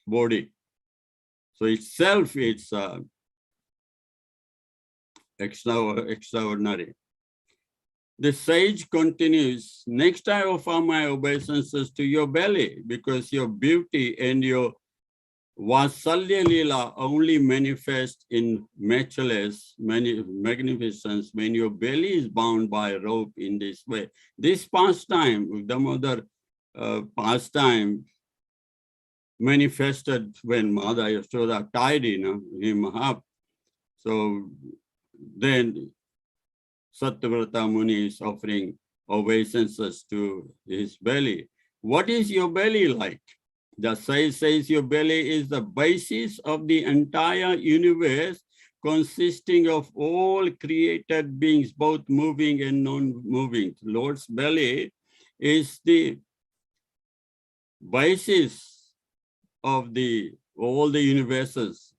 body. So itself, it's extraordinary. The sage continues, next I offer my obeisances to your belly, because your beauty and your Vasalya Lila only manifest in matchless magnificence when your belly is bound by a rope in this way. This pastime, the mother pastime, manifested when Mother Yashoda tied him up. So then Satyavrata Muni is offering obeisances to his belly. What is your belly like? The sage says your belly is the basis of the entire universe, consisting of all created beings, both moving and non-moving. Lord's belly is the basis of all the universes.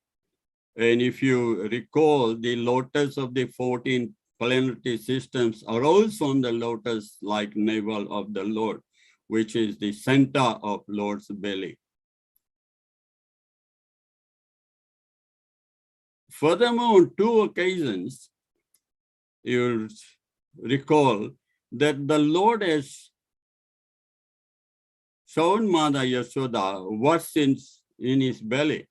And if you recall, the lotus of the 14 planetary systems arose from the lotus-like navel of the Lord, which is the center of Lord's belly. Furthermore, on 2 occasions, you recall that the Lord has shown Mother Yashoda what's in his belly.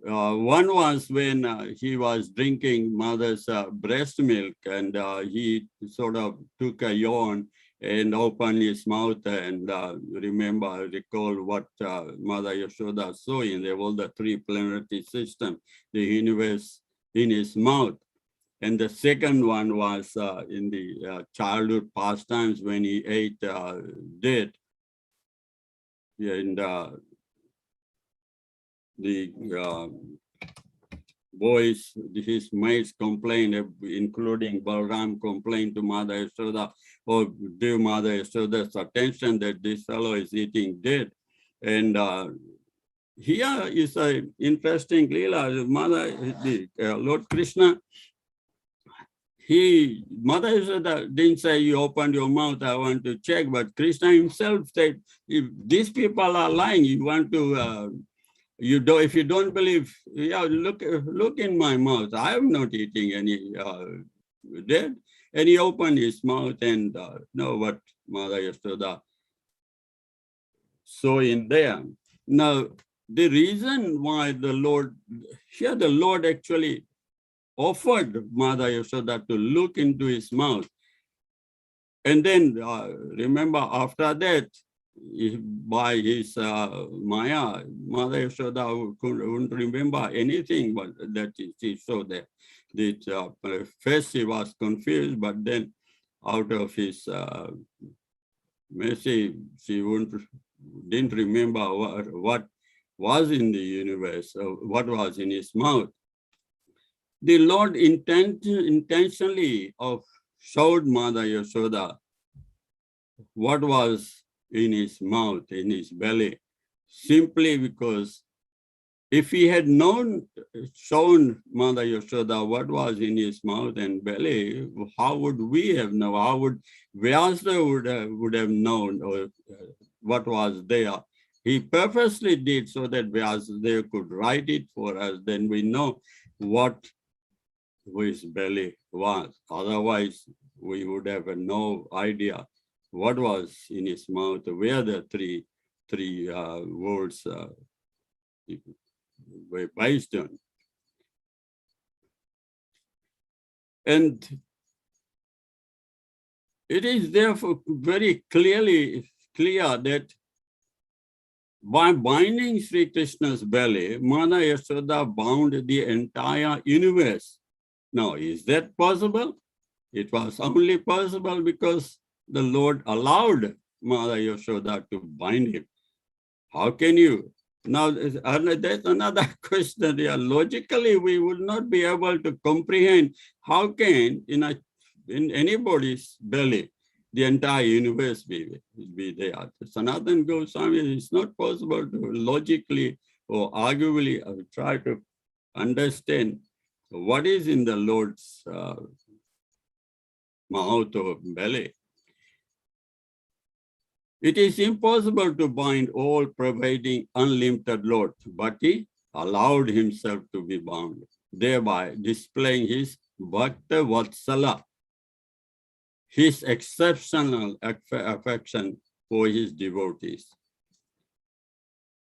One was when he was drinking mother's breast milk, and he sort of took a yawn and opened his mouth and recall what Mother Yashoda saw in all the 3 planetary systems, the universe in his mouth. And the second one was in the childhood pastimes when he ate date. And the boys, his mates complained, including Balram, complained to Mother Yashoda, or give Mother Yashoda's attention that this fellow is eating dead. And here is an interesting lila. Lord Krishna, Mother Yashoda didn't say, you opened your mouth, I want to check, but Krishna himself said, if these people are lying, you want to, if you don't believe, yeah, look in my mouth. I am not eating any dead. And he opened his mouth and know what Mother Yashoda saw in there. Now, the reason why the Lord actually offered Mother Yashoda to look into his mouth. And then remember, after that, by his Maya, Mother Yashoda wouldn't remember anything but that she saw that. First she was confused, but then out of his mercy, she didn't remember what was in the universe, what was in his mouth. The Lord intentionally showed Mother Yashoda what was in his mouth, in his belly, simply because if he had shown Mother Yashoda what was in his mouth and belly, how would we have known? How would Vyasa would have known what was there? He purposely did so that Vyasa could write it for us. Then we know what his belly was. Otherwise, we would have no idea what was in his mouth, where the three words were based on. And it is therefore very clear that by binding Sri Krishna's belly, Mother Yashoda bound the entire universe. Now, is that possible? It was only possible because the Lord allowed Mother Yashoda to bind him. How can you? Now, there's another question here. Logically, we would not be able to comprehend how can, in anybody's belly, the entire universe be there. Sanatana Goswami, it's not possible to logically or arguably try to understand what is in the Lord's mouth or belly. It is impossible to bind all pervading unlimited Lord, but he allowed himself to be bound, thereby displaying his Bhakta Vatsala, his exceptional affection for his devotees.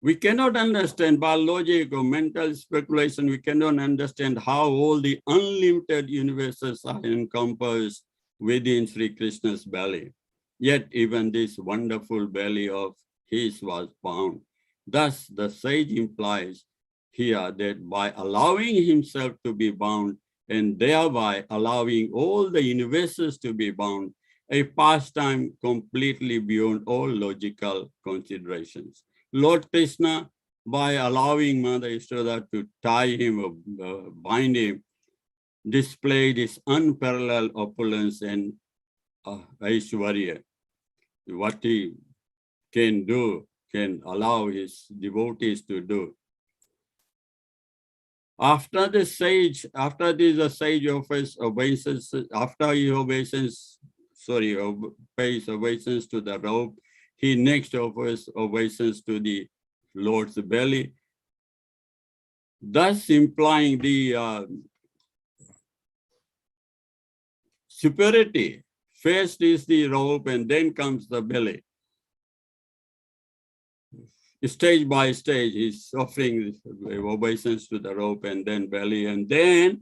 We cannot understand by logic or mental speculation, we cannot understand how all the unlimited universes are encompassed within Sri Krishna's belly. Yet even this wonderful belly of his was bound. Thus, the sage implies here that by allowing himself to be bound and thereby allowing all the universes to be bound, a pastime completely beyond all logical considerations. Lord Krishna, by allowing Mother Yashoda to tie him or bind him, displayed his unparalleled opulence and Aishwarya. What he can do, can allow his devotees to do. After the sage offers obeisance, after he pays obeisance to the robe, he next offers obeisance to the Lord's belly, thus implying the superiority. First is the robe and then comes the belly. Stage by stage, he's offering obeisance to the robe and then belly. And then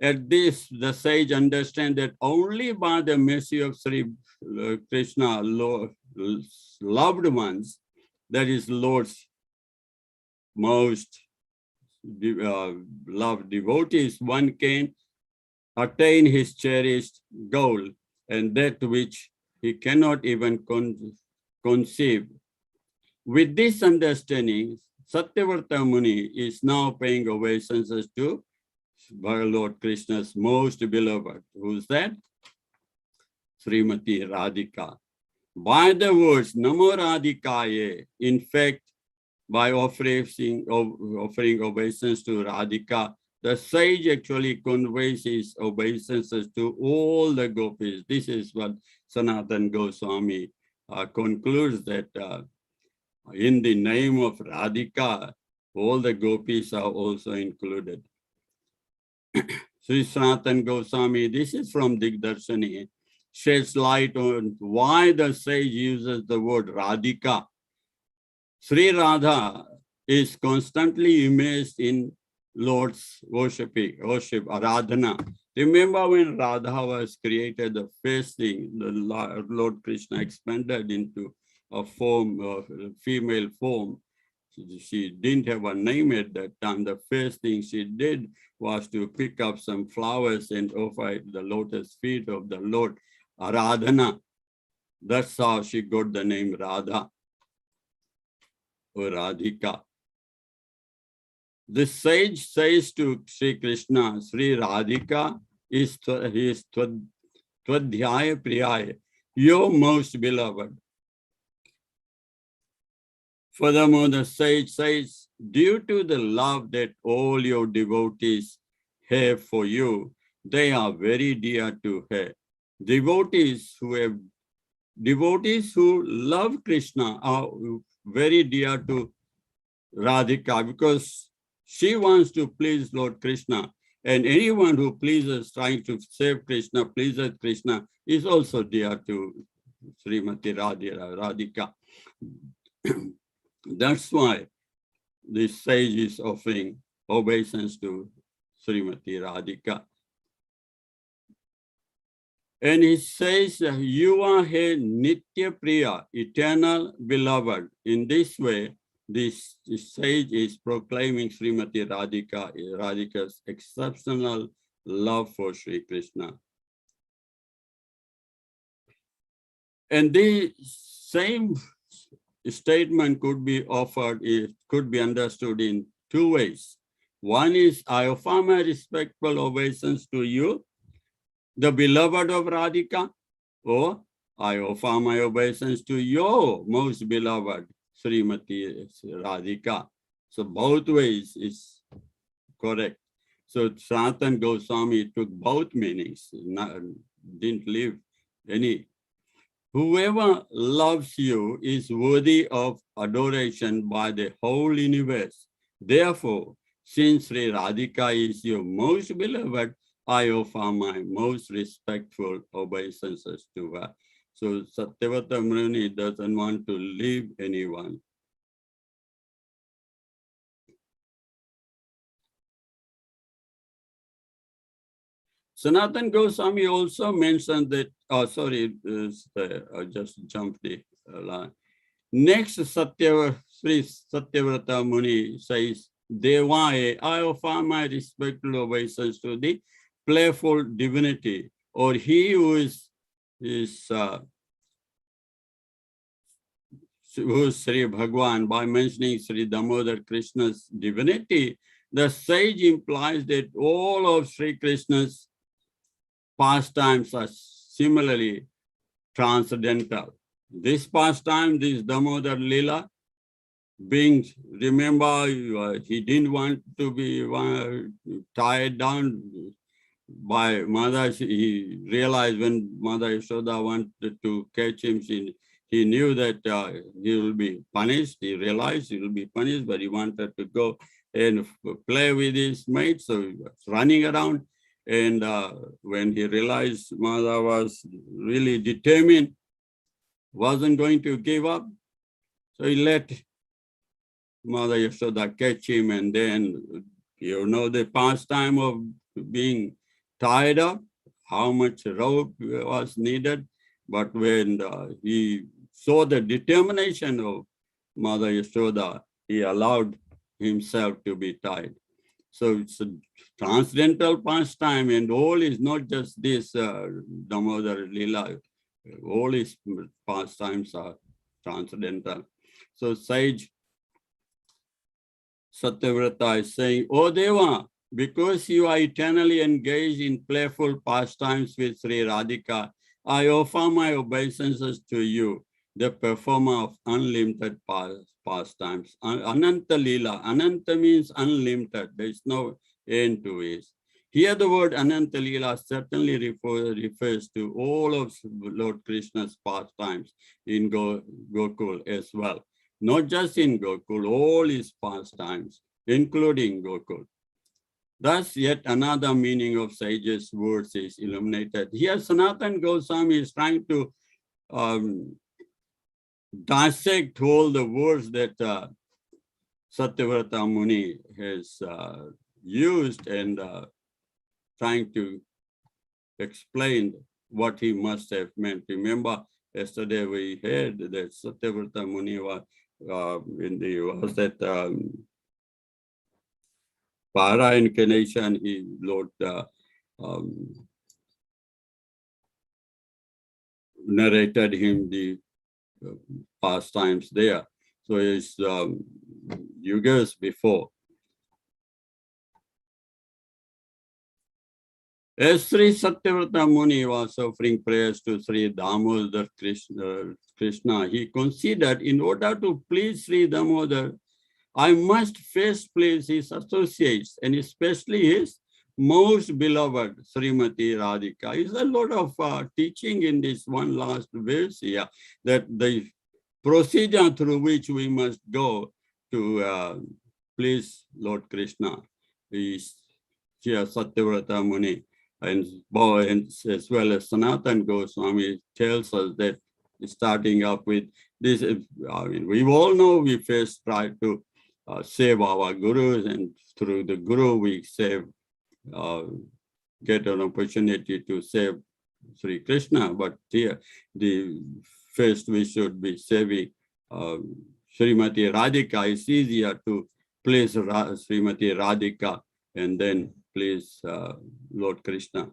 at this, the sage understands that only by the mercy of Sri Krishna, loved ones, that is Lord's most loved devotees, one can attain his cherished goal, and that which he cannot even conceive. With this understanding, Satyavrta Muni is now paying obeisances to Lord Krishna's most beloved. Who's that? Srimati Radhika. By the words Namo Radhikaye, in fact, by offering obeisance to Radhika, the sage actually conveys his obeisances to all the gopis. This is what Sanatana Goswami concludes, that in the name of Radhika, all the gopis are also included. Sri Sanatana Goswami, this is from Digdarshani, sheds light on why the sage uses the word Radhika. Sri Radha is constantly immersed in Lord's worship, Aradhana. Remember when Radha was created, the first thing, the Lord Krishna expanded into a form, a female form. She didn't have a name at that time. The first thing she did was to pick up some flowers and offer at the lotus feet of the Lord, Aradhana. That's how she got the name Radha or Radhika. The sage says to Sri Krishna, Sri Radhika is Twadhyaya Priyaya, your most beloved. Furthermore, the sage says, due to the love that all your devotees have for you, they are very dear to her. Devotees who love Krishna are very dear to Radhika because she wants to please Lord Krishna, and anyone who pleases, trying to save Krishna, pleases Krishna, is also dear to Srimati Radhika. That's why this sage is offering obeisance to Srimati Radhika. And he says, you are her Nitya Priya, eternal beloved. In this way, this sage is proclaiming Srimati Radhika's exceptional love for Sri Krishna. And the same statement could be offered, it could be understood in two ways. One is, I offer my respectful obeisance to you, the beloved of Radhika, or I offer my obeisance to your most beloved, Srimati Radhika. So both ways is correct. So Sanatana Goswami took both meanings, didn't leave any. Whoever loves you is worthy of adoration by the whole universe. Therefore, since Sri Radhika is your most beloved, I offer my most respectful obeisances to her. So Satyavata Muni doesn't want to leave anyone. Sanatan Goswami also mentioned that, I just jumped the line. Next, Sri Satyavrata Muni says, Devaye, I offer my respectful obeisance to the playful divinity, or he who is Sri Bhagwan. By mentioning Sri Damodar Krishna's divinity, the sage implies that all of Sri Krishna's pastimes are similarly transcendental. This pastime, this Damodar Lila, being, remember, he didn't want to be tied down by Mother. He realized when Mother Yashoda wanted to catch him, he knew that he will be punished. He realized he will be punished, but he wanted to go and play with his mates, so he was running around. And when he realized Mother was really determined, wasn't going to give up, so he let Mother Yashoda catch him, and then, the pastime of being tied up, how much rope was needed. But when he saw the determination of Mother Yashoda, he allowed himself to be tied. So it's a transcendental pastime, and all is not just this Damodar Lila. All his pastimes are transcendental. So sage Satyavrata is saying, O Deva, because you are eternally engaged in playful pastimes with Sri Radhika, I offer my obeisances to you, the performer of unlimited pastimes. Ananta Lila. Ananta means unlimited. There is no end to it. Here the word Ananta Lila certainly refers to all of Lord Krishna's pastimes in Gokul as well. Not just in Gokul, all his pastimes, including Gokul. Thus, yet another meaning of sages' words is illuminated. Here, Sanatan Goswami is trying to dissect all the words that Satyavrata Muni has used, and trying to explain what he must have meant. Remember, yesterday we heard that Satyavrata Muni was Para incarnation, he Lord narrated him the pastimes there. So it's yugas before. As Sri Satyavrata Muni was offering prayers to Sri Damodar Krishna, he considered, in order to please Sri Damodar, I must first please his associates, and especially his most beloved Srimati Radhika. There's a lot of teaching in this one last verse here, that the procedure through which we must go to please Lord Krishna is here Satyavrata Muni, and as well as Sanatan Goswami tells us that starting up with this, we all know we first try to save our gurus, and through the guru we get an opportunity to save Sri Krishna. But here, the first we should be saving Srimati Radhika. It's easier to please Srimati Radhika and then please Lord Krishna.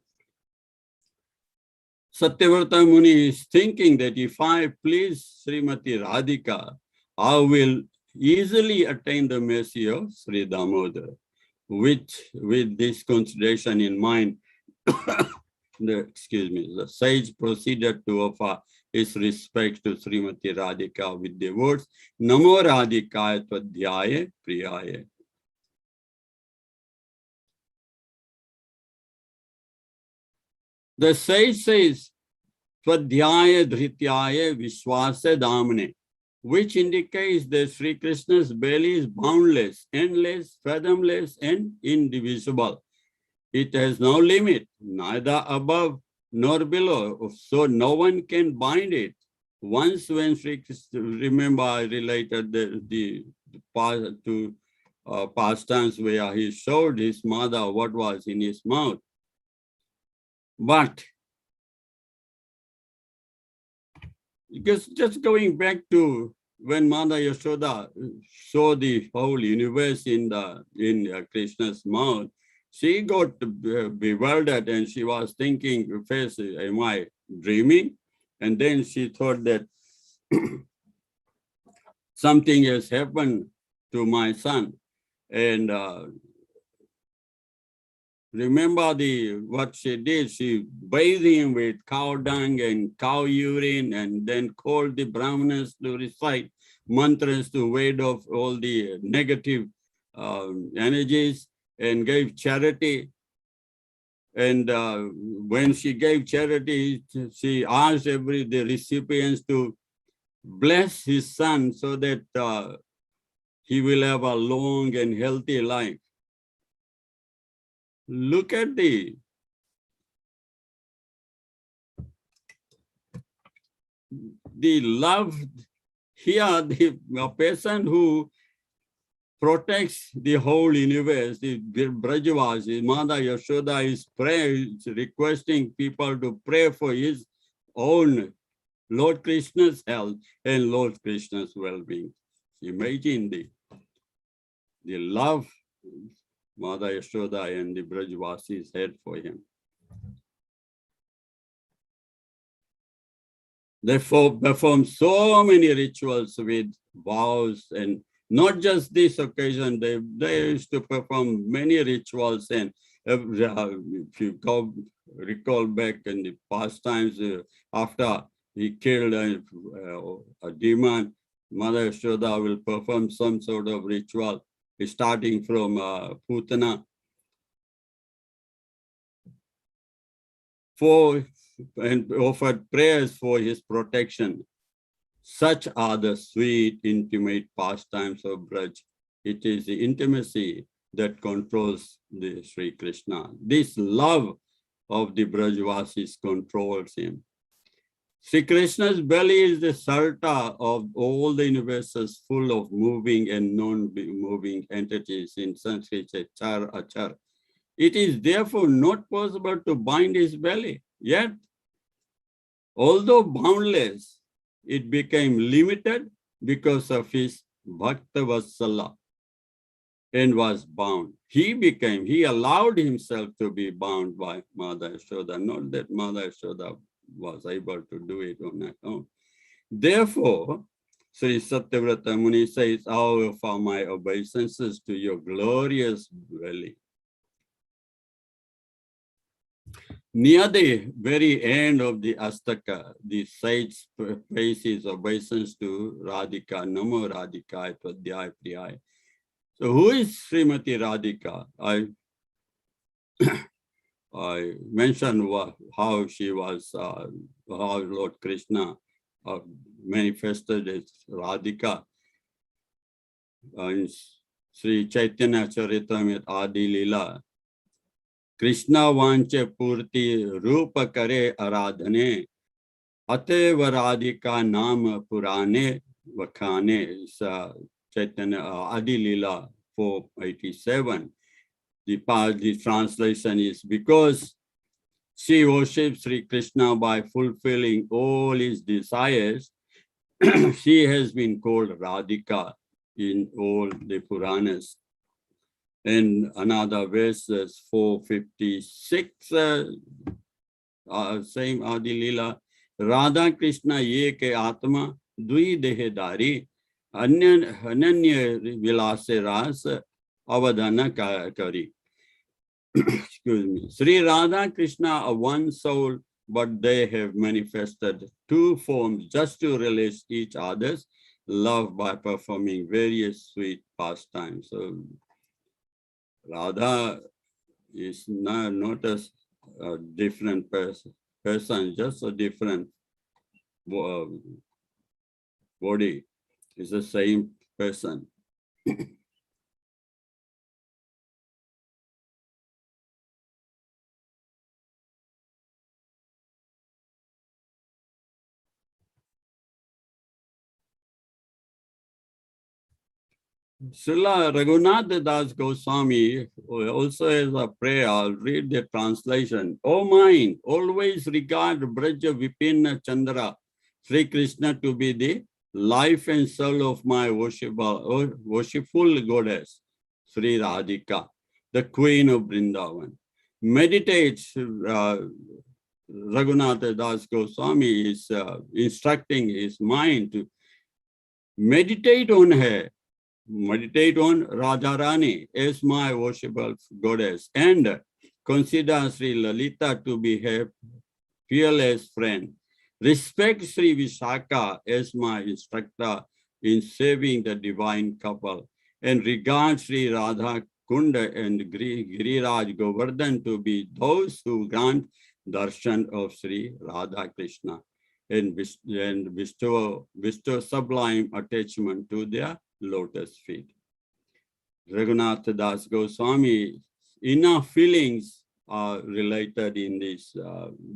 Satyavrata Muni is thinking that if I please Srimati Radhika, I will easily attain the mercy of Sri Damodar. With this consideration in mind, the sage proceeded to offer his respect to Srimati Radhika with the words, Namo Radhikaya Tvadhyaye Priyaye. The sage says, Swadhyaya Dhrityaya Vishwasa Damane, which indicates that Sri Krishna's belly is boundless, endless, fathomless, and indivisible. It has no limit, neither above nor below, so no one can bind it. Once when Sri Krishna, remember I related the past to pastimes where he showed his mother what was in his mouth. But because just going back to when Mother Yashoda saw the whole universe in Krishna's mouth, she got bewildered and she was thinking, first, am I dreaming? And then she thought that something has happened to my son. And remember what she did? She bathed him with cow dung and cow urine and then called the Brahmanas to recite mantras to ward off all the negative energies and gave charity. And when she gave charity, she asked the recipients to bless his son so that he will have a long and healthy life. Look at the love here, the person who protects the whole universe, the Brajavasi, Mother Yashoda is requesting people to pray for his own Lord Krishna's health and Lord Krishna's well-being. Imagine the love Mother Yashoda and the Brajavasis had for him. They performed so many rituals with vows, and not just this occasion, they used to perform many rituals. And if you recall back in the past times, after he killed a demon, Mother Yashoda will perform some sort of ritual, starting from Putana, and offered prayers for his protection. Such are the sweet, intimate pastimes of Braj. It is the intimacy that controls the Sri Krishna. This love of the Brajvasis controls him. Sri Krishna's belly is the sarta of all the universes, full of moving and non-moving entities. In Sanskrit, char, achar. It is therefore not possible to bind his belly. Yet, although boundless, it became limited because of his Bhakta Vatsala and was bound. He allowed himself to be bound by Mother Yashoda, not that Mother Yashoda was able to do it on her own. Therefore, Sri Satyavrata Muni says, I offer my obeisances to your glorious belly. Near the very end of the Astaka, the sage pays his obeisance to Radhika, Namo Radhika, Tvadyaya Priyaya. So who is Srimati Radhika? I mentioned how she was, how Lord Krishna manifested as Radhika. In Sri Chaitanya Charitamrita Adi Lila, Krishna vanche purti rupa kare aradhane, atev Radhika naam purane vakhane. Chaitanya Adi Lila 487. The translation is, because she worships Sri Krishna by fulfilling all his desires, she has been called Radhika in all the Puranas. And another verse, 456, same Adi Lila, Radha Krishna ye ke atma dui dehedari ananya vilase ras avadana kari. Excuse me. Sri Radha Krishna are one soul, but they have manifested two forms just to release each other's love by performing various sweet pastimes. So Radha is not a different person, person, just a different body. It's the same person. Srila Raghunath Das Goswami also has a prayer. I'll read the translation. O mind, always regard Braja Vipinna Chandra, Sri Krishna, to be the life and soul of my worshipful goddess, Sri Radhika, the queen of Vrindavan. Meditate, Raghunath Das Goswami is instructing his mind to meditate on her. Meditate on Radharani as my worshipful goddess and consider Sri Lalita to be her fearless friend. Respect Sri Vishaka as my instructor in saving the divine couple and regard Sri Radha Kunda and Giriraj Govardhan to be those who grant darshan of Sri Radha Krishna and bestow sublime attachment to their lotus feet. Raghunath Das Goswami, inner feelings are related in these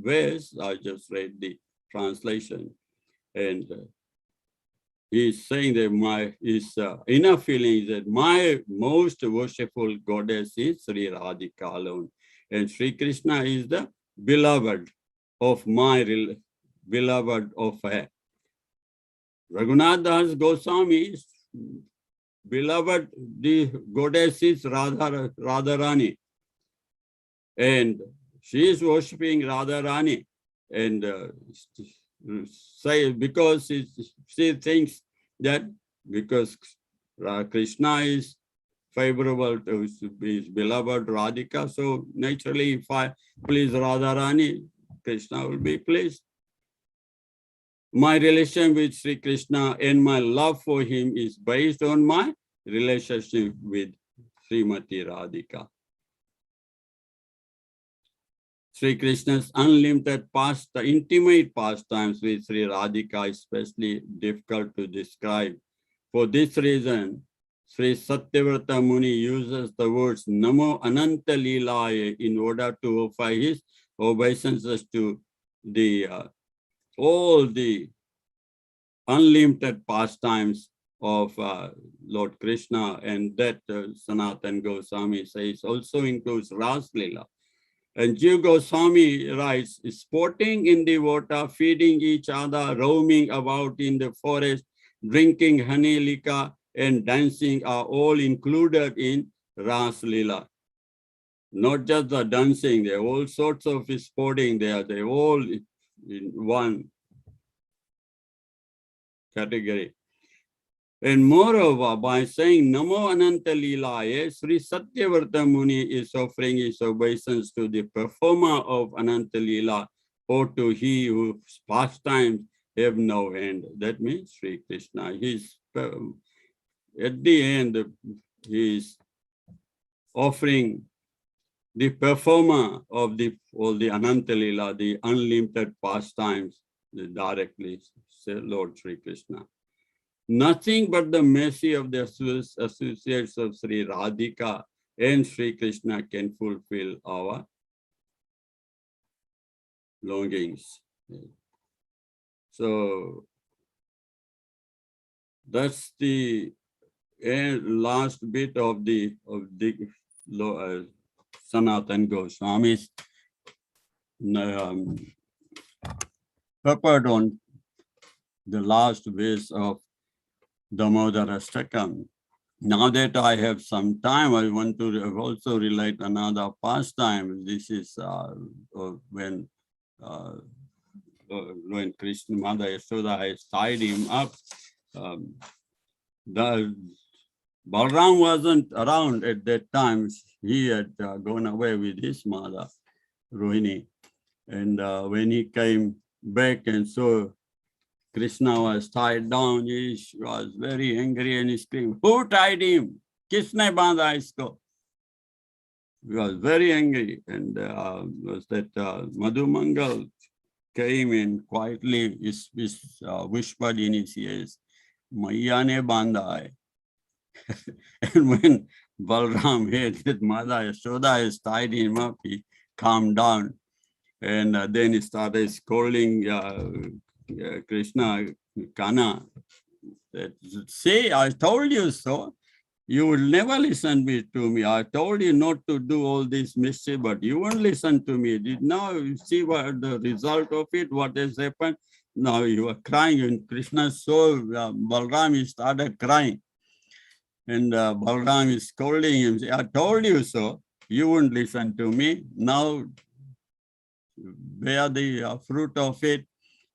ways. I just read the translation, and he's saying that his inner feelings that my most worshipful goddess is Sri Radhika alone, and Sri Krishna is the beloved of my beloved of her. Raghunath Das Goswami beloved, the goddess is Radharani, and she is worshipping Radharani, and say because she thinks that because Krishna is favorable to his beloved Radhika, so naturally if I please Radharani, Krishna will be pleased. My relation with Sri Krishna and my love for him is based on my relationship with Srimati Radhika. Sri Krishna's unlimited intimate pastimes with Sri Radhika is especially difficult to describe. For this reason, Sri Satyavrata Muni uses the words Namo Ananta Leelaya in order to offer his obeisances to the all the unlimited pastimes of Lord Krishna, and that Sanatan Goswami says also includes Ras Leela. And Jiva Goswami writes, sporting in the water, feeding each other, roaming about in the forest, drinking honey liquor, and dancing are all included in Ras Leela. Not just the dancing, there are all sorts of sporting there. They're all in one category. And moreover, by saying Namo Ananta Leelaya, Sri Satyavrata Muni is offering his obeisance to the performer of Ananta Leela, or to he whose pastimes have no end. That means Sri Krishna. At the end, he is offering the performer of all the Ananta Leela, the unlimited pastimes, directly Lord Sri Krishna. Nothing but the mercy of the associates of Sri Radhika and Sri Krishna can fulfill our longings. So that's the last bit of the Sanatan Goswami's peppered on the last verse of Damodarastakam. Now that I have some time, I want to also relate another pastime. This is when Krishna Mother Yashoda has tied him up. The Balram wasn't around at that time. He had gone away with his mother, Rohini. And when he came back and saw Krishna was tied down, he was very angry and he screamed, "Who tied him? Kisne bandha isko?" He was very angry, and was that Madhu Mangal came and quietly whispered in his ears, Maiya ne bandha hai. And when Balram heard that Mother Yashoda has tied him up, he calmed down. And then he started scolding Krishna, Kana, that, say, I told you so. You will never listen to me. I told you not to do all this mischief, but you won't listen to me. Now you see what the result of it, what has happened. Now you are crying, and Krishna saw Balram, he started crying. And Balram is scolding him, I told you so. You wouldn't listen to me. Now bear the fruit of it.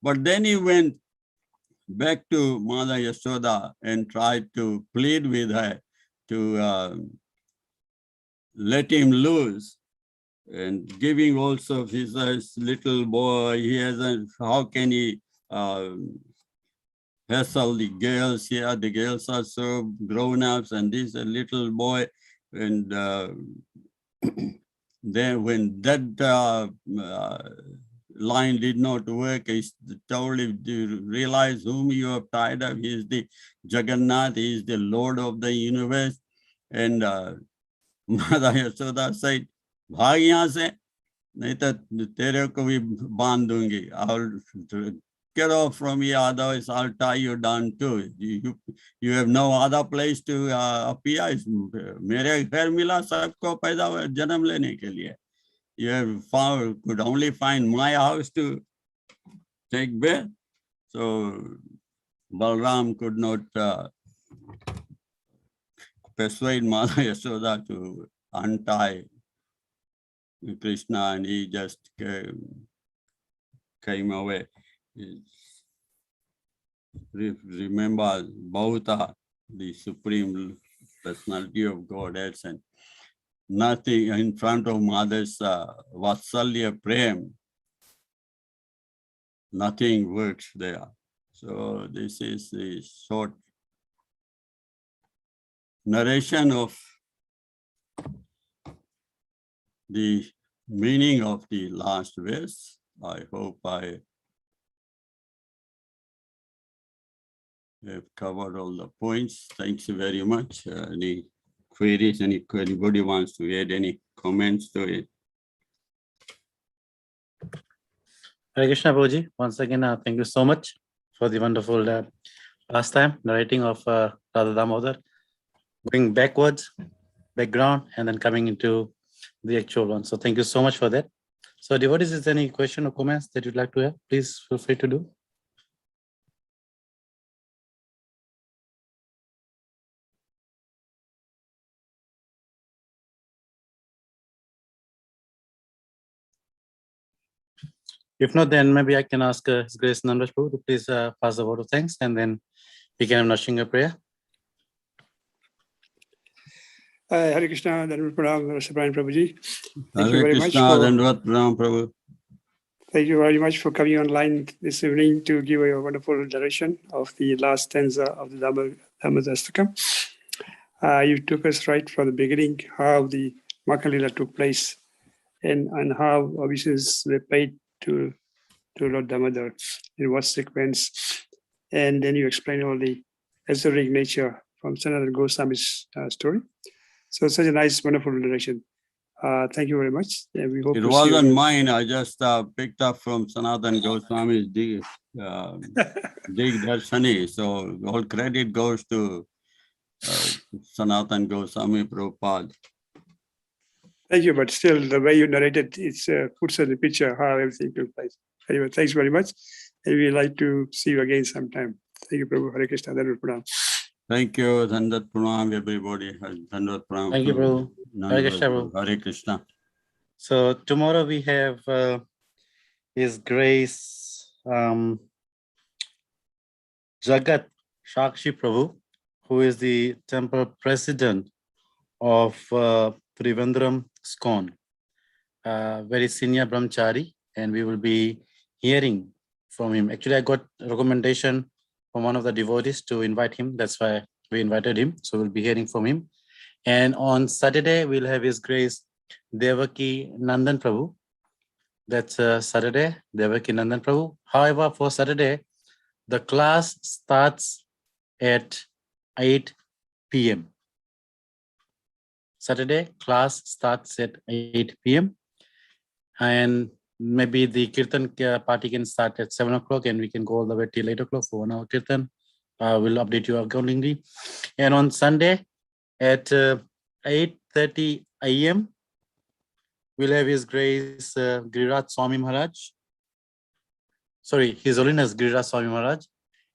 But then he went back to Mother Yashoda and tried to plead with her to let him loose, and giving also his little boy, he has how can he hassle the girls here? The girls are so grown-ups, and this a little boy, and then when that line did not work, he told him, do you realize whom you have tied up? He is the Jagannath, he is the Lord of the universe. And Mother Yashoda said, भाग यहाँ से, नहीं तो तेरे को भी बांध दूंगी. I'll get off from here, otherwise I'll tie you down too. You have no other place to appear. मेरे घर मिला सबको पैदा हुआ जन्म लेने के लिए. You have found, could only find my house to take birth. So Balram could not persuade Mother Yashoda to untie Krishna, and he just came away. Remember, Bhauta, the Supreme Personality of Godhead, and nothing in front of Mother's Vatsalya Prem, nothing works there. So this is the short narration of the meaning of the last verse. I hope I have covered all the points. Thanks very much. Any queries, anybody wants to add any comments to it? Hare Krishna, Prabhuji. Once again, thank you so much for the wonderful last time narrating of Radha Damodar, going backwards, background, and then coming into the actual one. So thank you so much for that. So devotees, is there any question or comments that you'd like to have? Please feel free to do. If not, then maybe I can ask His Grace Nandaraj Prabhu to please pass the word of thanks, and then we can have Nashinga prayer. Hare Krishna, Dandavat Pranam, Rasaparayan Prabhuji. Thank you Hare very Krishna, much. Dandavat Pranam, Prabhu. Thank you very much for coming online this evening to give a wonderful direction of the last stanza of the Dhammadastakam. You took us right from the beginning, how the Makalila took place, and how obeisance were paid to Lord Damodar in what sequence. And then you explained all the esoteric nature from Sanatana Goswami's story. So such a nice, wonderful direction. Thank you very much. We hope It wasn't mine. I just picked up from Sanatana Goswami's Dig Darshani. So all credit goes to Sanatana Goswami Prabhupada. Thank you, but still the way you narrated, it puts in the picture how everything took place. Anyway, thanks very much. And we'd like to see you again sometime. Thank you, Prabhu. Hare Krishna. Dandavat Pranam. Thank you, Dandavat Pranam, everybody. Dandavat Pranam. Thank you, Prabhu. Hare Krishna, Prabhu. Hare Krishna. So tomorrow we have His Grace Jagat Shakshi Prabhu, who is the temple president of Trivandrum ISKCON, very senior brahmachari, and we will be hearing from him. Actually, I got a recommendation from one of the devotees to invite him. That's why we invited him. So we'll be hearing from him. And on Saturday, we'll have His Grace Devaki Nandan Prabhu, That's Saturday, Devakinandan Prabhu. However, for Saturday, the class starts at 8 p.m. Saturday, class starts at 8 p.m. And maybe the Kirtan party can start at 7 o'clock and we can go all the way till 8 o'clock for 1 hour Kirtan. We'll update you accordingly. And on Sunday at 8:30 a.m., we'll have His Grace Giriraj Swami Maharaj. Sorry, His Holiness Giriraj Swami Maharaj.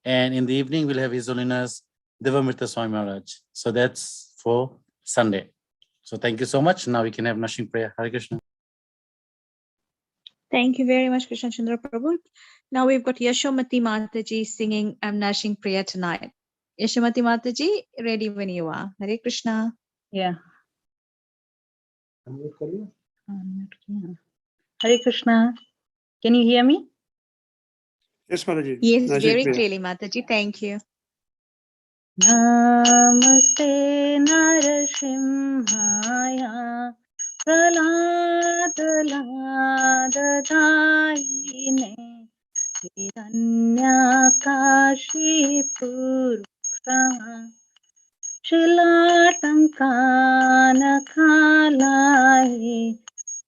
And in the evening, we'll have His Holiness Devamrita Swami Maharaj. So that's for Sunday. So thank you so much. Now we can have Nashing prayer. Hare Krishna. Thank you very much, Krishna Chandra Prabhu. Now we've got Yashomati Mataji singing I'm Nashing Prayer tonight. Yashomati Mataji, ready when you are. Hare Krishna. Yeah. Hare Krishna. Can you hear me? Yes, Mataji. Yes, Nashing very prayer. clearly, Mataji. Thank you. Namaste Narasimhaya Praladadayine Hiranyakashi Purusha Shilatankana Kalaye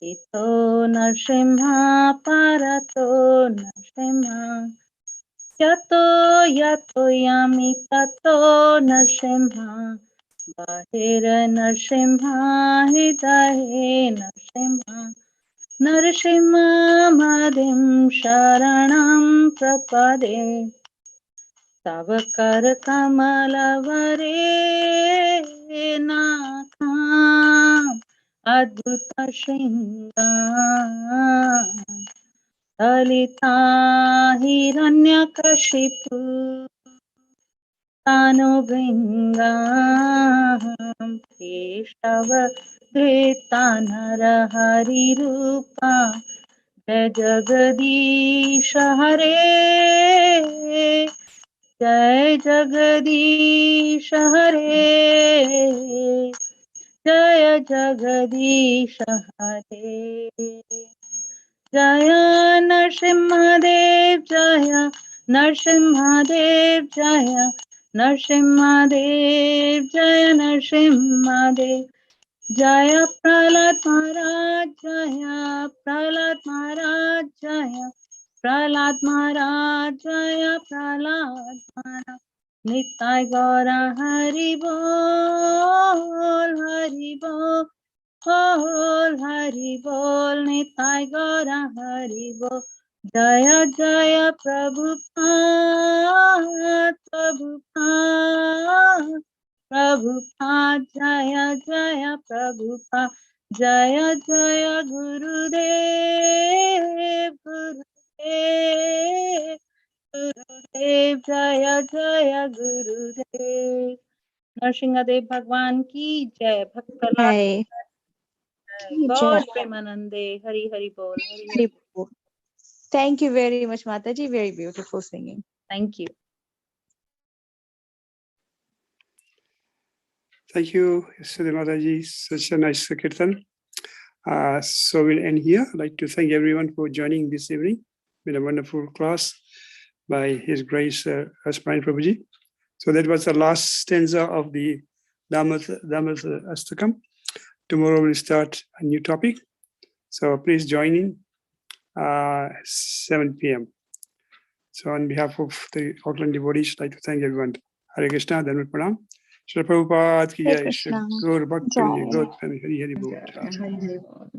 Ito Narsimha Parato Narsimha Yato yato yami tato narsimha bahira narsimha hidahe narsimha narsimha madhim sharanam prapade tavakar kamalavare natham adbhuta shringa Dalita hiranyakashipu tanubringam Keshtava Narahari Rupa Jai Jagadisha Hare Jai Jagadisha Hare Jai Jagadisha Hare Jaya Narsimhadev Jaya Narsimhadev Jaya Narsimhadev Jaya Narsimhadev Jaya Prahlad Maharaj Jaya Prahlad Maharaj Jaya Prahlad Maharaj Jaya Prahlad Maharaj Nitai Gaura Hari Bol Hari Bol Bol Hari Bol Nitai Gaura Hari Bol Jaya Jaya Prabhupada Prabhupada Prabhupada Jaya Jaya Prabhupada Jaya Jaya Gurudev Gurudev Gurudev Jaya Jaya Gurudev Nrsimhadev Bhagwan ki jai Bhakt Prahlad Jai. God Premanande Hari Hari Bol Hari Hari Bol. Thank you very much, Mataji. Very beautiful singing. Thank you. Thank you, Sudha Mataji. Such a nice kirtan. So we'll end here. I'd like to thank everyone for joining this evening. Been a wonderful class by His Grace Rasaparayan Prabhuji. So that was the last stanza of the Dhammas Astakam. Tomorrow we'll start a new topic. So please join in 7 p.m. So on behalf of the Auckland devotees, I'd like to thank everyone. Hare Krishna, Dhanvat Pranam. Shri Prabhupada ki Hare jai, Shri Krishna. Gaur Bhakta, Jai. Gaur Hari Hari Bol. Hari Hari Bol.